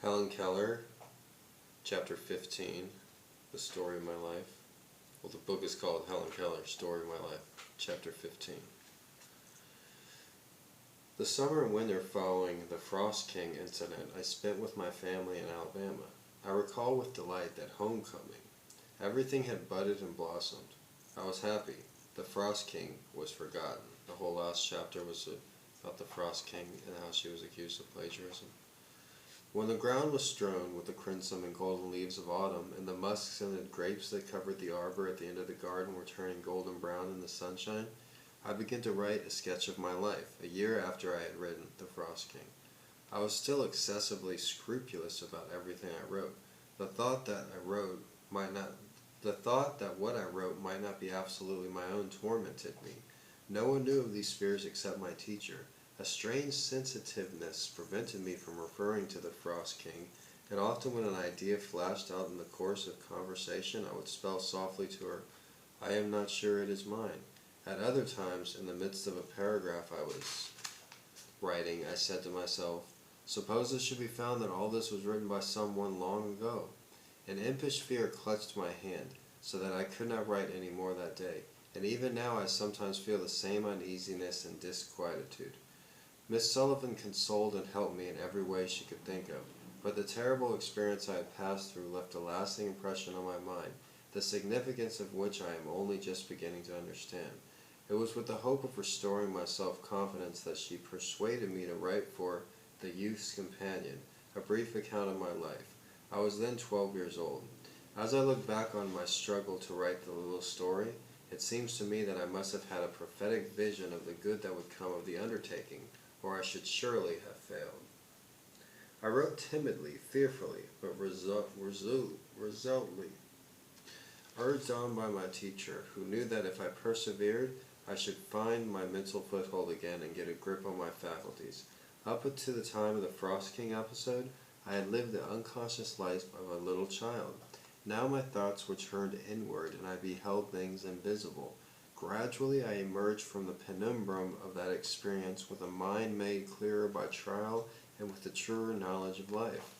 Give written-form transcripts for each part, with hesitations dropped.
Helen Keller, Chapter 15, The Story of My Life. Well, the book is called Helen Keller, Story of My Life, Chapter 15. The summer and winter following the Frost King incident I spent with my family in Alabama. I recall with delight that homecoming. Everything had budded and blossomed. I was happy. The Frost King was forgotten. The whole last chapter was about the Frost King and how she was accused of plagiarism. When the ground was strewn with the crimson and golden leaves of autumn, and the musk-scented grapes that covered the arbor at the end of the garden were turning golden brown in the sunshine, I began to write a sketch of my life, a year after I had written The Frost King. I was still excessively scrupulous about everything I wrote. The thought that what I wrote might not be absolutely my own tormented me. No one knew of these fears except my teacher. A strange sensitiveness prevented me from referring to the Frost King, and often when an idea flashed out in the course of conversation, I would spell softly to her, "I am not sure it is mine." At other times, in the midst of a paragraph I was writing, I said to myself, "Suppose it should be found that all this was written by someone long ago." An impish fear clutched my hand, so that I could not write any more that day, and even now I sometimes feel the same uneasiness and disquietude. Miss Sullivan consoled and helped me in every way she could think of, but the terrible experience I had passed through left a lasting impression on my mind, the significance of which I am only just beginning to understand. It was with the hope of restoring my self-confidence that she persuaded me to write for The Youth's Companion, a brief account of my life. I was then 12 years old. As I look back on my struggle to write the little story, it seems to me that I must have had a prophetic vision of the good that would come of the undertaking, or I should surely have failed. I wrote timidly, fearfully, but resolutely, urged on by my teacher, who knew that if I persevered, I should find my mental foothold again and get a grip on my faculties. Up to the time of the Frost King episode, I had lived the unconscious life of a little child. Now my thoughts were turned inward, and I beheld things invisible. Gradually I emerged from the penumbrum of that experience with a mind made clearer by trial and with a truer knowledge of life.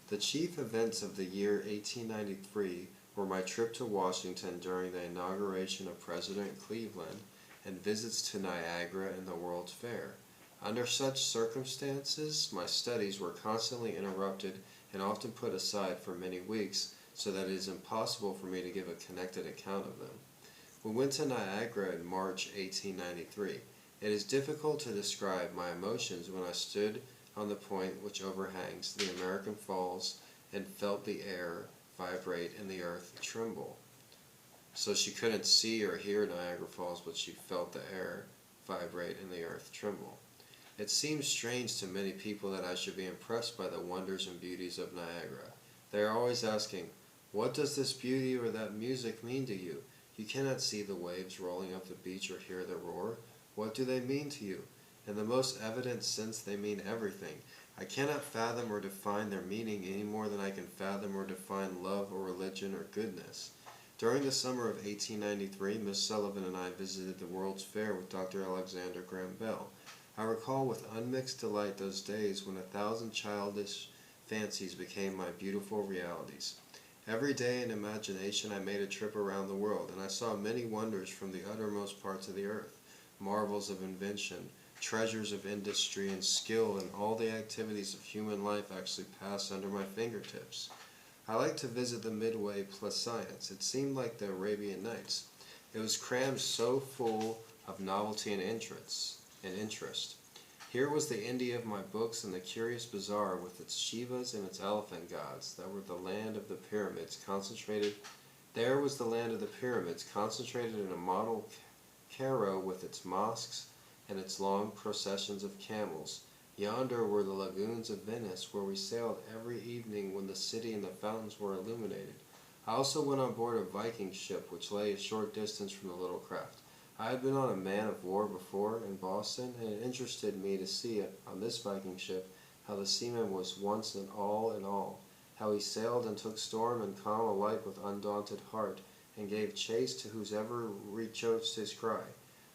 The chief events of the year 1893 were my trip to Washington during the inauguration of President Cleveland and visits to Niagara and the World's Fair. Under such circumstances, my studies were constantly interrupted and often put aside for many weeks, so that it is impossible for me to give a connected account of them. We went to Niagara in March 1893. It is difficult to describe my emotions when I stood on the point which overhangs the American Falls and felt the air vibrate and the earth tremble. So she couldn't see or hear Niagara Falls, but she felt the air vibrate and the earth tremble. It seems strange to many people that I should be impressed by the wonders and beauties of Niagara. They are always asking, "What does this beauty or that music mean to you? You cannot see the waves rolling up the beach or hear their roar. What do they mean to you?" In the most evident sense, they mean everything. I cannot fathom or define their meaning any more than I can fathom or define love or religion or goodness. During the summer of 1893, Miss Sullivan and I visited the World's Fair with Dr. Alexander Graham Bell. I recall with unmixed delight those days when 1,000 childish fancies became my beautiful realities. Every day in imagination I made a trip around the world, and I saw many wonders from the uttermost parts of the earth, marvels of invention, treasures of industry and skill, and all the activities of human life actually passed under my fingertips. I liked to visit the Midway plus science. It seemed like the Arabian Nights. It was crammed so full of novelty and interest. Here was the India of my books, and the curious bazaar with its Shivas and its elephant gods. That were the land of the pyramids concentrated. There was the land of the pyramids concentrated in a model Cairo with its mosques and its long processions of camels. Yonder were the lagoons of Venice, where we sailed every evening when the city and the fountains were illuminated. I also went on board a Viking ship which lay a short distance from the little craft. I had been on a man-of-war before in Boston, and it interested me to see on this Viking ship how the seaman was once in all, how he sailed and took storm and calm alike with undaunted heart, and gave chase to whosoever reached his cry.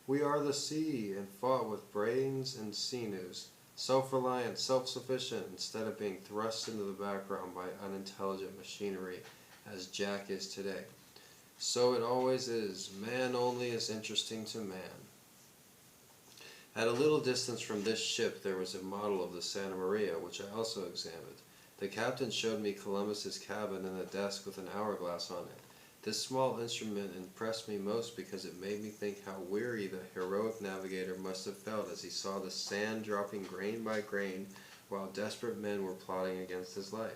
"We are the sea," and fought with brains and sinews. self-reliant, self-sufficient, instead of being thrust into the background by unintelligent machinery, as Jack is today. So it always is. Man only is interesting to man. At a little distance from this ship there was a model of the Santa Maria, which I also examined. The captain showed me Columbus's cabin and a desk with an hourglass on it. This small instrument impressed me most because it made me think how weary the heroic navigator must have felt as he saw the sand dropping grain by grain while desperate men were plotting against his life.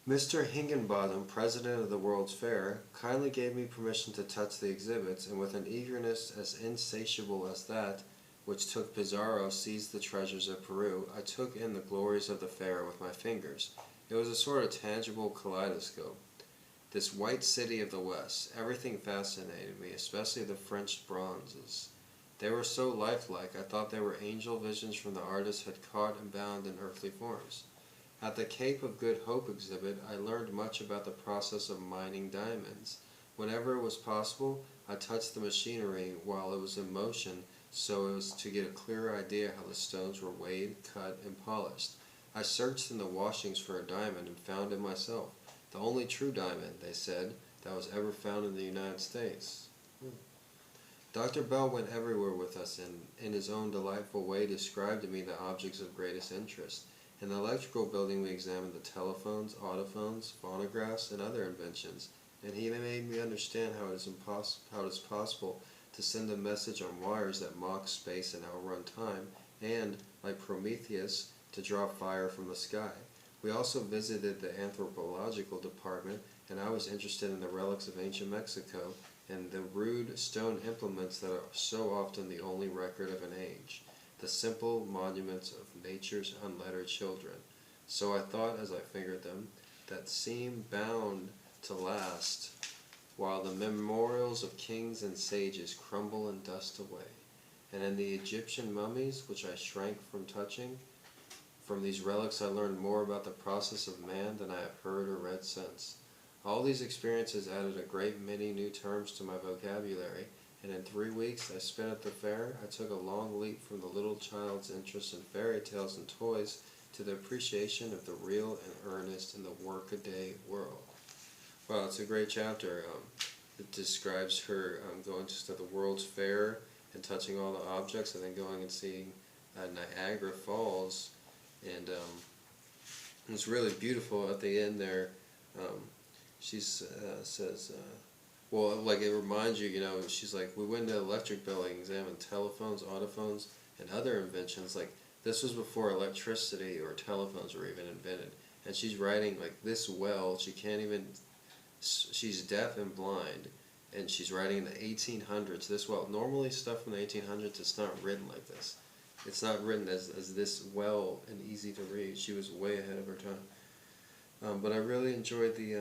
Mr. Higginbottom, president of the World's Fair, kindly gave me permission to touch the exhibits, and with an eagerness as insatiable as that which took Pizarro seized the treasures of Peru, I took in the glories of the fair with my fingers. It was a sort of tangible kaleidoscope. This white city of the West, everything fascinated me, especially the French bronzes. They were so lifelike, I thought they were angel visions from the artist had caught and bound in earthly forms. At the Cape of Good Hope exhibit, I learned much about the process of mining diamonds. Whenever it was possible, I touched the machinery while it was in motion so as to get a clearer idea how the stones were weighed, cut, and polished. I searched in the washings for a diamond and found it myself. The only true diamond, they said, that was ever found in the United States. Dr. Bell went everywhere with us and, in his own delightful way, described to me the objects of greatest interest. In the electrical building we examined the telephones, autophones, phonographs, and other inventions, and he made me understand how it is possible to send a message on wires that mock space and outrun time, and, like Prometheus, to draw fire from the sky. We also visited the anthropological department, and I was interested in the relics of ancient Mexico and the rude stone implements that are so often the only record of an age, the simple monuments of nature's unlettered children. So I thought, as I fingered them, that seemed bound to last, while the memorials of kings and sages crumble and dust away. And in the Egyptian mummies, which I shrank from touching, from these relics I learned more about the process of man than I have heard or read since. All these experiences added a great many new terms to my vocabulary, and in 3 weeks I spent at the fair, I took a long leap from the little child's interest in fairy tales and toys to the appreciation of the real and earnest in the workaday world. Well, it's a great chapter. It describes her going to the World's Fair and touching all the objects, and then going and seeing Niagara Falls. And it's really beautiful at the end there. She says, well, like it reminds you, she's like, we went to the electric building, examined telephones, autophones, and other inventions. Like, this was before electricity or telephones were even invented. And she's writing like this well, she's deaf and blind, and she's writing in the 1800s. This well, normally stuff from the 1800s, it's not written like this. It's not written as this well and easy to read. She was way ahead of her time. But I really enjoyed the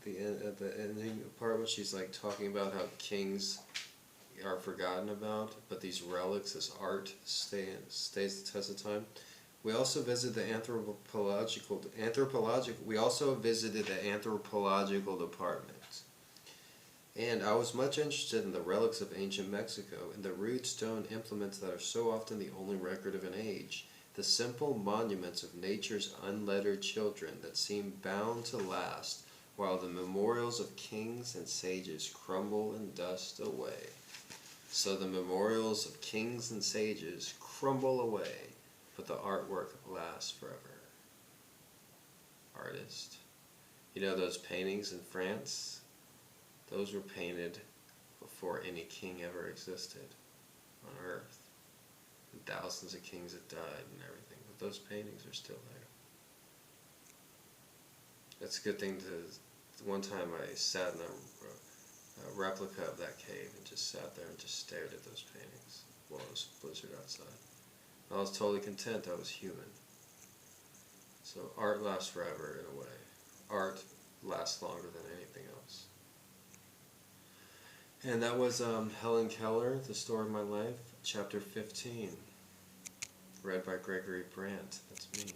ending part where she's like talking about how kings are forgotten about, but these relics, this art, stays the test of time. We also visited the anthropological department. And I was much interested in the relics of ancient Mexico and the rude stone implements that are so often the only record of an age, the simple monuments of nature's unlettered children that seem bound to last, while the memorials of kings and sages crumble and dust away. So the memorials of kings and sages crumble away, but the artwork lasts forever. Artist. You know those paintings in France? Those were painted before any king ever existed on Earth. And thousands of kings have died and everything, but those paintings are still there. It's a good thing to... One time I sat in a replica of that cave and just sat there and just stared at those paintings while it was blizzard outside. I was totally content I was human. So art lasts forever in a way. Art lasts longer than anything else. And that was Helen Keller, The Story of My Life, Chapter 15, read by Gregory Brandt. That's me.